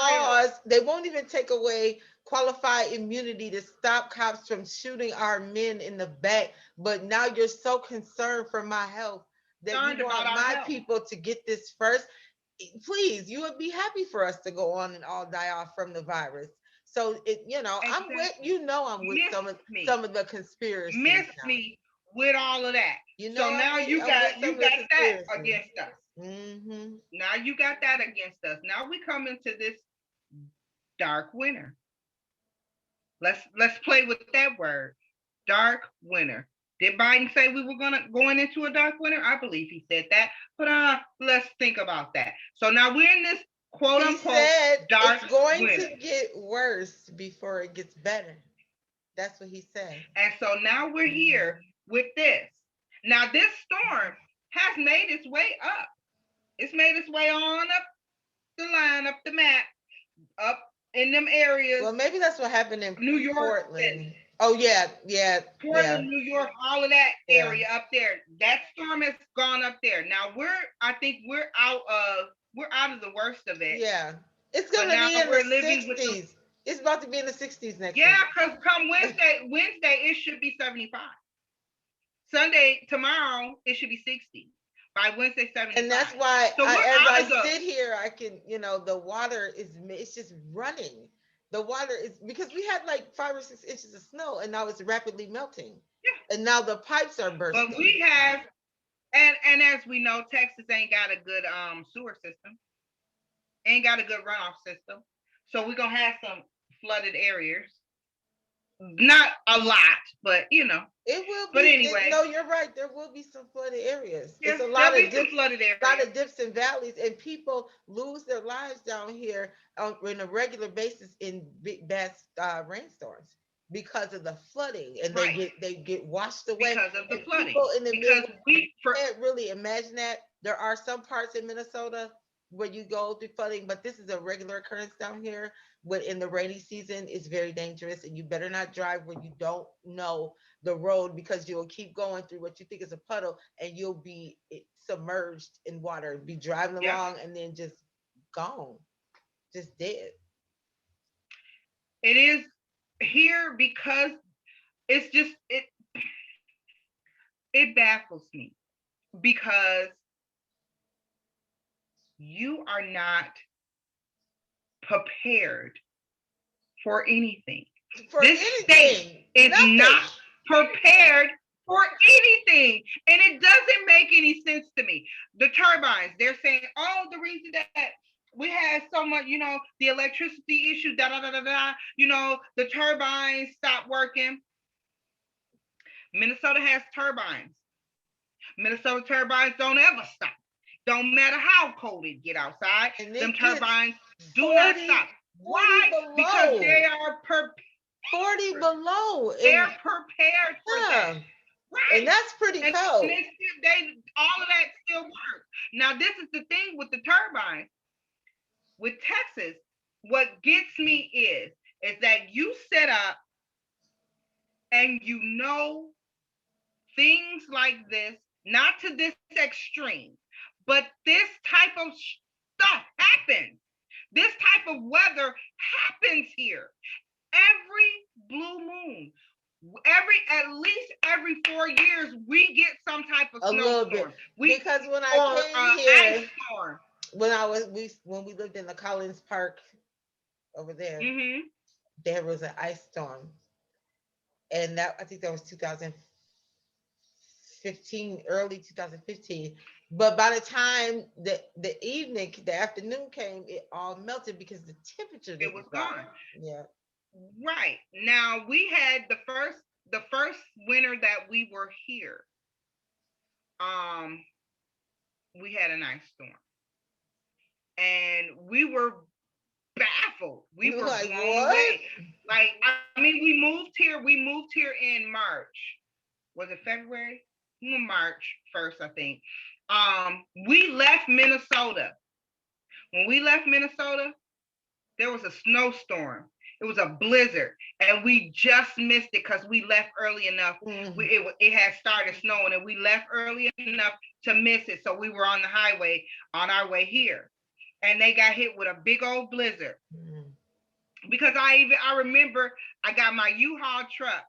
laws. They won't even take away qualified immunity to stop cops from shooting our men in the back. But now you're so concerned for my health that you Concerned about want our my health. people to get this first. Please, you would be happy for us to go on and all die off from the virus. So I'm with Exactly. I'm with Miss me. some of the conspiracies Miss now. me with all of that. So now I'm with some you of the got that conspiracies. against us. Mm-hmm. Now you got that against us. Now we come into this dark winter. Let's play with that word. Dark winter. Did Biden say we were going into a dark winter? I believe he said that. But let's think about that. So now we're in this quote He unquote said dark it's going winter. to get worse before it gets better. That's what he said. And so now we're here with this. Now this storm has made its way up. It's made its way on up the line, up the map, up in them areas. Well, maybe that's what happened in New York, Portland. Oh yeah, yeah, Portland, New York, all of that Yeah. area up there. That storm has gone up there. Now I think we're out of the worst of it. yeah. It's But gonna now be in we're the living with the 60s. It's about to be in the 60s next yeah, week. because come Wednesday it should be 75. Sunday tomorrow it should be 60. By Wednesday 75. And that's why So we're as out I of the sit here, I can, the water it's just running. The water is because we had like 5 or 6 inches of snow and now it's rapidly melting. yeah. And now the pipes are bursting. But we have and as we know, Texas ain't got a good sewer system. Ain't got a good runoff system. So we're gonna have some flooded areas. Not a lot, but It will be. But anyway. No, you're right. There will be some flooded areas. Yeah, It's a lot of some flooded areas. A lot of dips and valleys, and people lose their lives down here on a regular basis in big bad rainstorms because of the flooding, and Right. they get washed away Because of the flooding. People in the because Midwest we can't really imagine that. There are some parts in Minnesota where you go through flooding, but this is a regular occurrence down here. But in the rainy season, it's very dangerous, and you better not drive where you don't know the road, because you'll keep going through what you think is a puddle, and you'll be submerged in water. Be driving Yep. along and then just gone, just dead. It is here because it's just it baffles me because you are not prepared for anything. For This state anything, is nothing. not prepared for anything. And it doesn't make any sense to me. The turbines, they're saying, oh, the reason that we had so much, the electricity issue, da da da da da, the turbines stopped working. Minnesota has turbines. Minnesota turbines don't ever stop. Don't matter how cold it get outside, And them it gets turbines do not 40, stop. 40 Why? Because below. 40 prepared. below. They're And prepared for that. yeah, and Right. that's pretty And cold. they all of that still works. Now, this is the thing with the turbines. With Texas, what gets me is that you set up and things like this, not to this extreme, but this type of stuff happens. This type of weather happens here every blue moon. At least every 4 years, we get some type of A little bit. snowstorm. We Because when I or came ice here, storm. when we lived in the Collins Park over there, Mm-hmm. there was an ice storm. And that, I think that was 2015, early 2015. But by the time the afternoon came, it all melted because the temperature It was didn't drop. gone. Yeah. Right. Now we had the first winter that we were here. Um, we had an ice storm, and we were baffled. We You're were like, blown what? away. Like, I mean, we moved here. We moved here in March. Was it February? March 1st, I think. We left Minnesota. When we left Minnesota, there was a snowstorm. It was a blizzard, and we just missed it because we left early enough. It had started snowing, and we left early enough to miss it. So we were on the highway on our way here, and they got hit with a big old blizzard. Mm. Because I remember I got my U-Haul truck.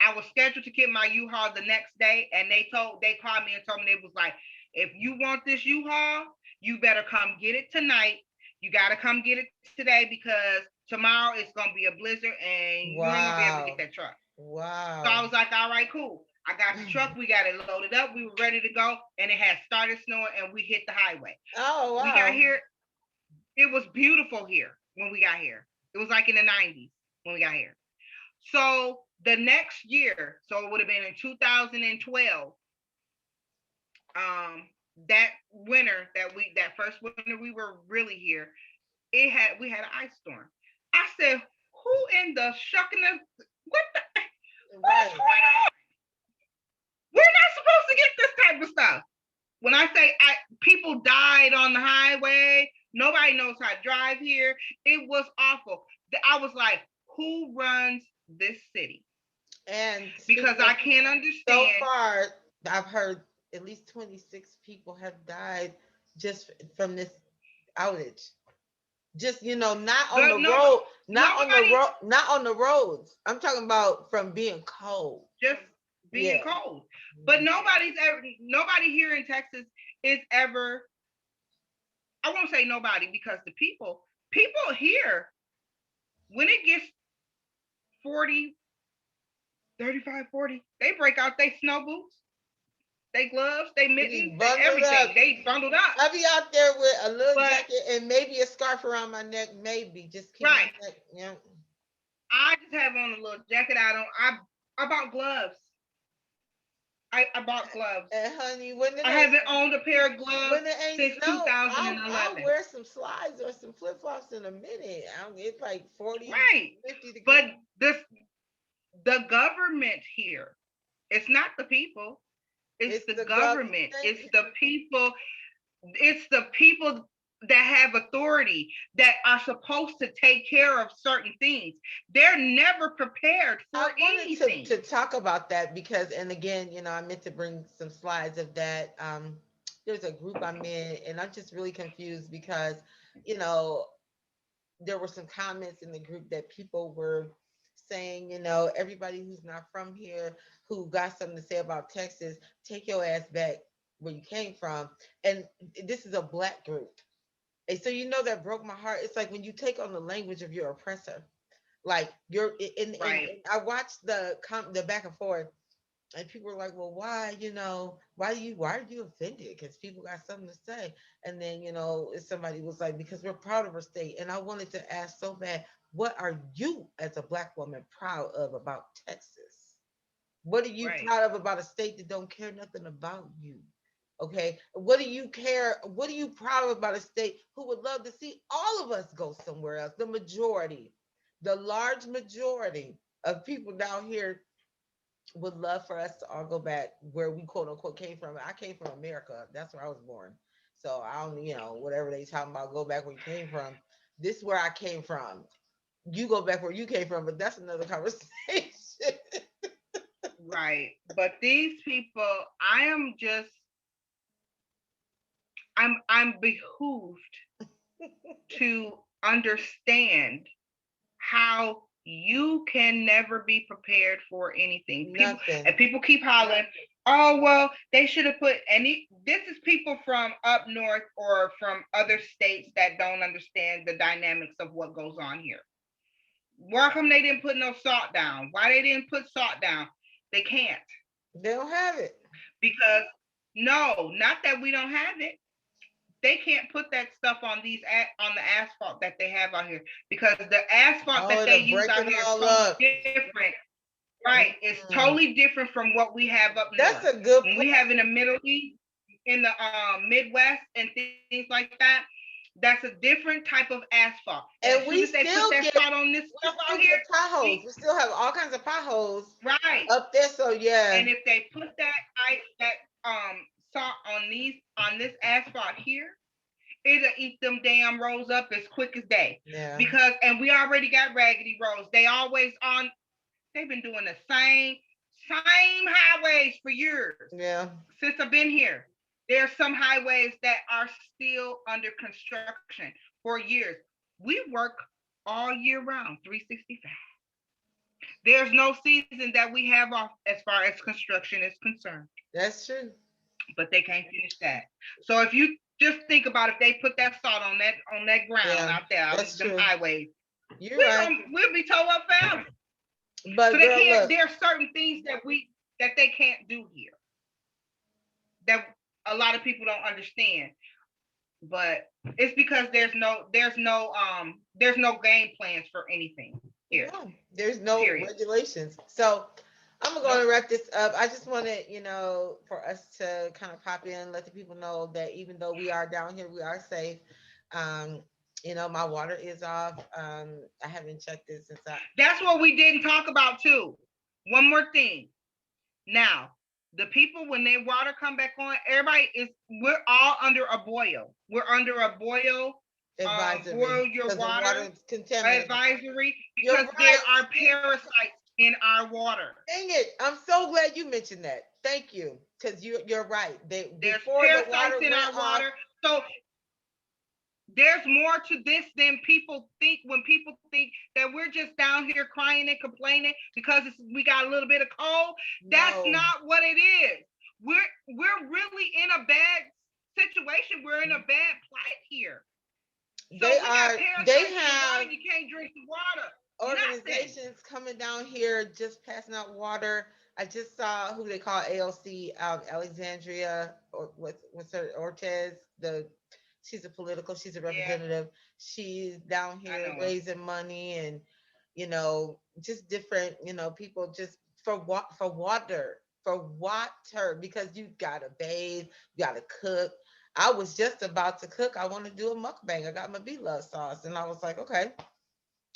I was scheduled to get my U-Haul the next day, and they called me and told me, they was like, if you want this U-Haul, you better come get it tonight. You got to come get it today because tomorrow it's gonna be a blizzard and you ain't gonna be able to get Wow. that truck. So I Wow. was like, all right, cool. I got the truck. We got it loaded up. We were ready to go, and it had started snowing, and we hit the highway. Oh, We got wow. here. It was beautiful here when we got here. It was like in the 90s when we got here. So the next year, so it would have been in 2012, that winter that first winter we were really here, we had an ice storm. I said, who in the shucking what's Right. going on? We're not supposed to get this type of stuff. When I say people died on the highway, nobody knows how to drive here. It was awful. I was like, who runs this city? And Because speaking of, I can't so understand. far, I've heard at least 26 people have died just from this outage. Just, not on But the road, nobody not on the roads. I'm talking about from being cold. just being Yeah. cold. But nobody here in Texas is ever, I won't say nobody because the people here, when it gets 40, 35, 40, they break out their snow boots, they gloves, they You be mittens, bundled everything. up. They bundled up. I be out there with a little But jacket and maybe a scarf around my neck, maybe just keep my right, neck. Yeah. I just have on a little jacket. I bought gloves. I bought gloves. And honey, when it I ain't haven't owned a pair of gloves when it ain't since snow, I'll 2011. wear some slides or some flip flops in a minute. It's like 40, Right. 50 degrees. But the government here, it's not the people, it's It's the the government. government. Thank It's you. the people, it's the people that have authority, that are supposed to take care of certain things. They're never prepared I for wanted anything. to talk about that because, and again, I meant to bring some slides of that. There's a group I'm in, and I'm just really confused because, you know, there were some comments in the group that people were saying, everybody who's not from here who got something to say about Texas, take your ass back where you came from. And this is a black group. And so, that broke my heart. It's like when you take on the language of your oppressor, like you're Right, and I watched the back and forth, and people were like, well, why, why are you offended? Because people got something to say. And then, somebody was like, because we're proud of our state. And I wanted to ask so bad, what are you as a black woman proud of about Texas? What are you right, proud of about a state that don't care nothing about you? Okay. What do you care? What are you proud of about a state who would love to see all of us go somewhere else? The large majority of people down here would love for us to all go back where we quote unquote came from. I came from America. That's where I was born. So I don't, whatever they talking about, go back where you came from. This is where I came from. You go back where you came from, but that's another conversation. right. But these people, I am just, I'm behooved to understand how you can never be prepared for anything. Nothing. People keep hollering, oh well, they should have put any. This is people from up north or from other states that don't understand the dynamics of what goes on here. Why come they didn't put no salt down? Why they didn't put salt down? They can't. They don't have it. Because no, not that we don't have it. They can't put that stuff on on the asphalt that they have out here, because the asphalt Oh, that they it'll use break out it here is all totally up. different. Right, it's Mm. totally different from what we have up That's north. a good When point. we have in the Middle East, in the Midwest, and things like that, that's a different type of asphalt. And as And soon as they put that salt on this we stuff out still here, get potholes. We still have all kinds of potholes right. up there. So yeah, And if they put that salt on this asphalt here, it'll eat them damn roads up as quick as day. yeah, Because and we already got raggedy roads. They've been doing the same highways for years yeah. since I've been here. There's some highways that are still under construction for years. We work all year round, 365. There's no season that we have off as far as construction is concerned, That's true. but they can't finish that. So if you just think about, if they put that salt on that ground Yeah, out there, that's them true. highways, You're right. we'll be towed up forever. So But they girl, can't. look, There are certain things that they can't do here that a lot of people don't understand. But it's because there's no game plans for anything here. no, there's no Period. regulations. So I'm gonna go and Nope. wrap this up. I just wanted, for us to kind of pop in, let the people know that even though we are down here, we are safe. Um, my water is off. I haven't checked it since I. That's what we didn't talk about too. One more thing. Now, the people, when their water come back on, we're all under a boil. We're under a Advisory boil your because the water water is contaminated. advisory, You're because there right. are parasites in our water. Dang it! I'm so glad you mentioned that. Thank you, because you're right. They There's before the water parasites in went our off. water. So there's more to this than people think. When people think that we're just down here crying and complaining because we got a little bit of cold, that's No, not what it is. We're really in a bad situation. We're in a bad plight here. So they we got are. They parasites in the water. have You can't drink the water. Nothing. organizations coming down here just passing out water. I just saw who they call AOC, Alexandria, or what's her Ortez. She's a political. She's a Yeah, representative. She's down I here know her. raising money and just different people just for water because you gotta bathe, you gotta cook. I was just about to cook. I want to do a mukbang. I got my beef sauce, and I was like, okay,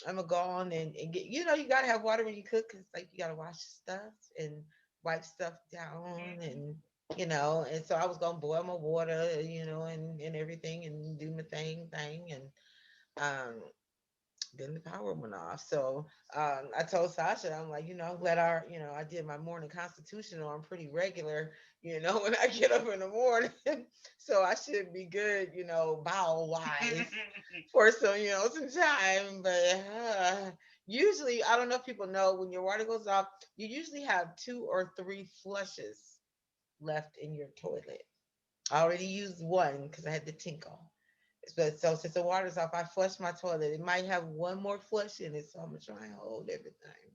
I'm gonna go on and get. You gotta have water when you cook because like you gotta wash stuff and wipe stuff down Mm-hmm. and And so I was gonna boil my water, and everything, and do my thing, and um then the power went off. So I told Sasha, I'm like, I'm glad I did my morning constitutional. I'm pretty regular, when I get up in the morning. So I should be good, bowel wise for some time. But usually, I don't know if people know, when your water goes off, you usually have 2 or 3 flushes left in your toilet. I already used one because I had the tinkle. But so since the water's off, I flushed my toilet. It might have one more flush in it, so I'm gonna try and hold everything.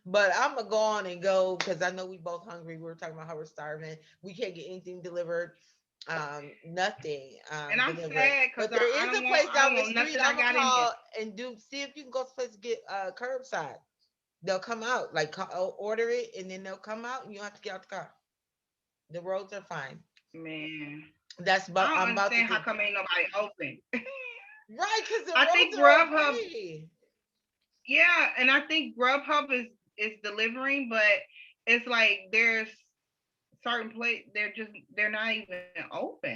But I'm gonna go on and go because I know we both hungry. We were talking about how we're starving. We can't get anything delivered. Nothing And I'm delivered. sad because But there I is don't a want place down the street. nothing I I'm gonna got in here. call and see if you can go to a place to get curbside. They'll come out, like order it, and then they'll come out, and you don't have to get out the car. The roads are fine. Man, That's I about don't I'm about to understand do. how come ain't nobody open. Right, because the I roads think are Grubhub, okay. yeah, and I think Grubhub is delivering, but it's like there's certain place they're not even open.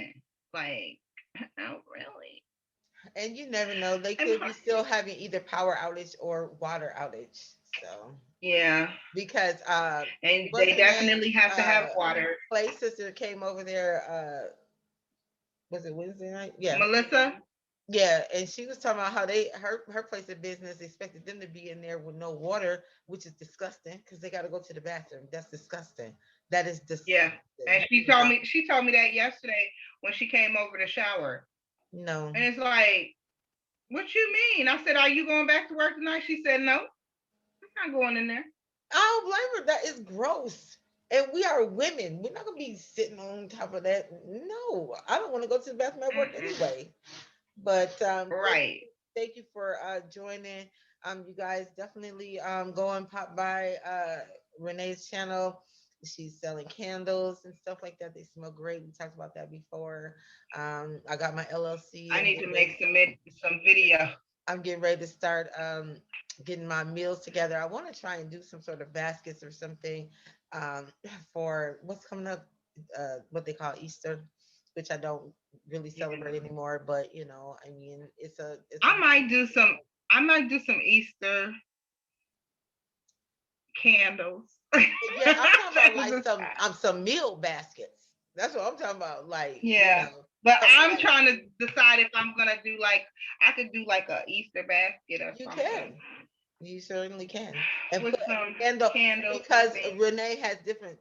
Like, oh really? And you never know. They And could be still having either power outage or water outage. So yeah, because and what's they her name? definitely have to have water. Clay sister came over there, was it Wednesday night? Yeah. Melissa, Yeah. And she was talking about how her place of business expected them to be in there with no water, which is disgusting because they gotta go to the bathroom. That's disgusting. That is yeah, and disgusting. she told me that yesterday when she came over to shower, No. and it's like, what you mean? I said, are you going back to work tonight? She said, no, I'm not going in there. I don't blame her. That is gross. And we are women. We're not gonna be sitting on top of that. No, I don't want to go to the bathroom at work Mm-mm. anyway. But Right. thank you for joining. You guys definitely go and pop by Renee's channel. She's selling candles and stuff like that. They smell great. We talked about that before. I got my LLC. I need to make some video. I'm getting ready to start getting my meals together. I want to try and do some sort of baskets or something um, for what's coming up, what they call Easter, which I don't really Yeah. celebrate anymore. But I mean, it's a I might do some. I might do some Easter candles. yeah. I'm talking about This like is some meal baskets. That's what I'm talking about. Like yeah. But something I'm like trying to decide if I'm gonna do like I could do like a Easter basket or you something can. You certainly can. And with put a some candle candles and because things. Renee has different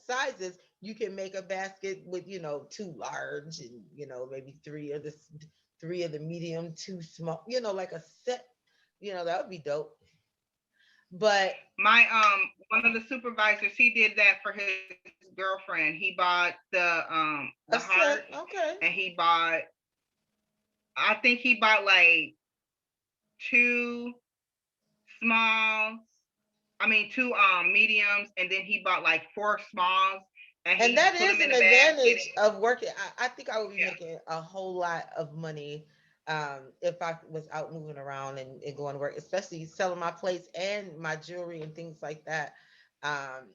sizes. You can make a basket with, two large and, maybe three of the medium, two small, like a set, that would be dope. But My one of the supervisors, he did that for his girlfriend. He bought the heart, a set, and he okay. bought, I think he bought like two smalls, I mean two mediums, and then he bought like four smalls, and And he that put is them in an a basket. advantage of working. I think I would be Yeah. making a whole lot of money if I was out moving around and going to work, especially selling my plates and my jewelry and things like that. Um,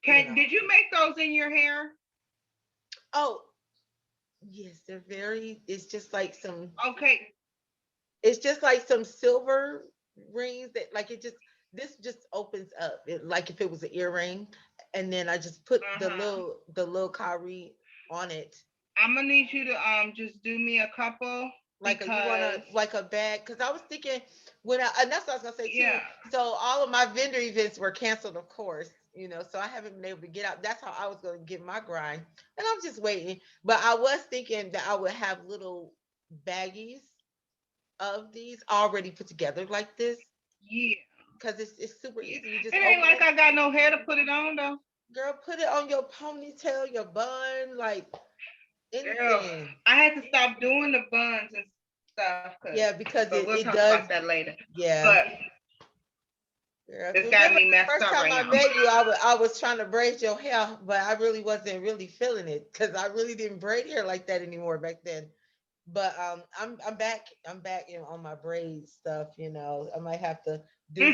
you Can know. did you make those in your hair? Oh, yes, they're very. Okay. It's just like some silver rings that like it just this just opens up. Like if it was an earring, and then I just put Uh the huh. little cowrie on it. I'm gonna need you to just do me a couple You want to because like a bag? Because I was thinking and that's what I was gonna say too. yeah. So all of my vendor events were canceled, of course. So I haven't been able to get out. That's how I was gonna get my grind, and I'm just waiting. But I was thinking that I would have little baggies of these already put together like this Yeah. because it's super Yeah. easy. You just It ain't open like it, I got no hair to put it on though. girl. Put it on your ponytail, your bun, like Girl, anything. I had to stop doing the buns and stuff, Yeah, but we'll because talk it about that does. later. But Yeah. it's Yeah, got me remember messed the up first right time now. I met you, I was trying to braid your hair, but I really wasn't really feeling it because I really didn't braid hair like that anymore back then. But I'm back. I'm back on my braid stuff. I might have to do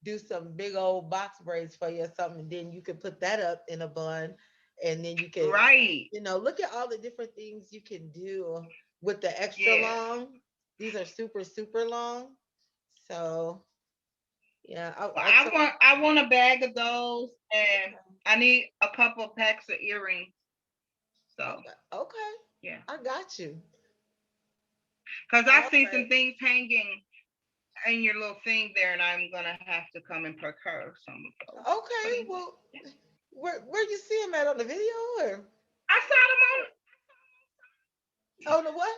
do some big old box braids for you or something, and then you could put that up in a bun, and then you can, Right. look at all the different things you can do with the extra Yeah. long. These are super, super long. So yeah, Well, I told. I want a bag of those, and Okay. I need a couple of packs of earrings. So Okay. Okay. yeah, I got you. because I All see some right. things hanging in your little thing there, and I'm gonna have to come and procure some of those. Okay. But anyway, Well, where you see him at on the video or I saw them on. on the what?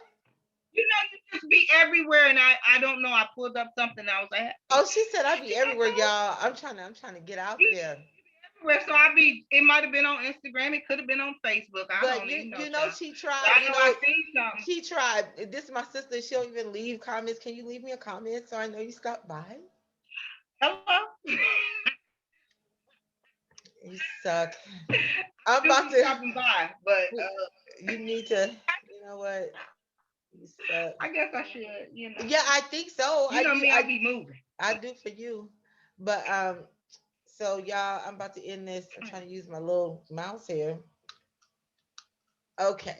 You know, you just be everywhere, and I don't know. I pulled up something. I was like, Oh, she said I be you got everywhere, those? y'all. I'm trying to get out You there. everywhere. So I be. It might have been on Instagram. It could have been on Facebook. I But don't you even know, you know child. she But tried, I know I seen something. she tried. This is my sister. She don't even leave comments. Can you leave me a comment so I know you stopped by? Hello. You suck. I I'm do about be to. stopping by, but You need to. You know what? You suck. I guess I should. You know. Yeah, I think so. You know me. I be moving. I do for you. But so y'all, I'm about to end this. I'm trying to use my little mouse here. Okay.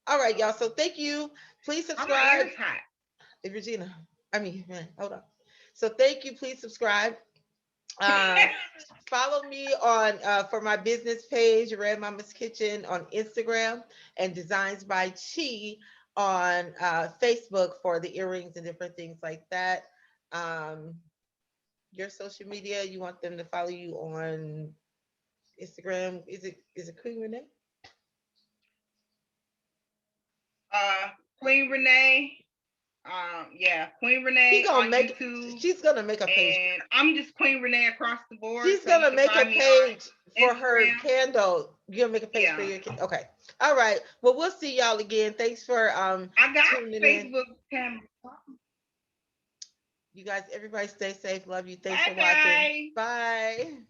All right, y'all. So thank you. Please Oh, my subscribe. ears hot. Regina. I mean, man, hold on. So thank you. Please subscribe. Uh, follow me on for my business page, Red Mama's Kitchen on Instagram, and Designs by Chi on Facebook for the earrings and different things like that. Um, your social media, you want them to follow you on Instagram? Is it Queen Renee? uh, Queen Renee. Yeah, Queen She Renee gonna on make. YouTube, She's gonna make a page. and I'm just Queen Renee across the board. She's So you gonna can make a find me on page for her Instagram. candle. You're gonna make a page for Yeah, your okay. All right. Well, we'll see y'all again. Thanks for I got tuning in. Facebook camera. You guys, everybody stay safe. Love you. Thanks Bye for watching. bye. Bye.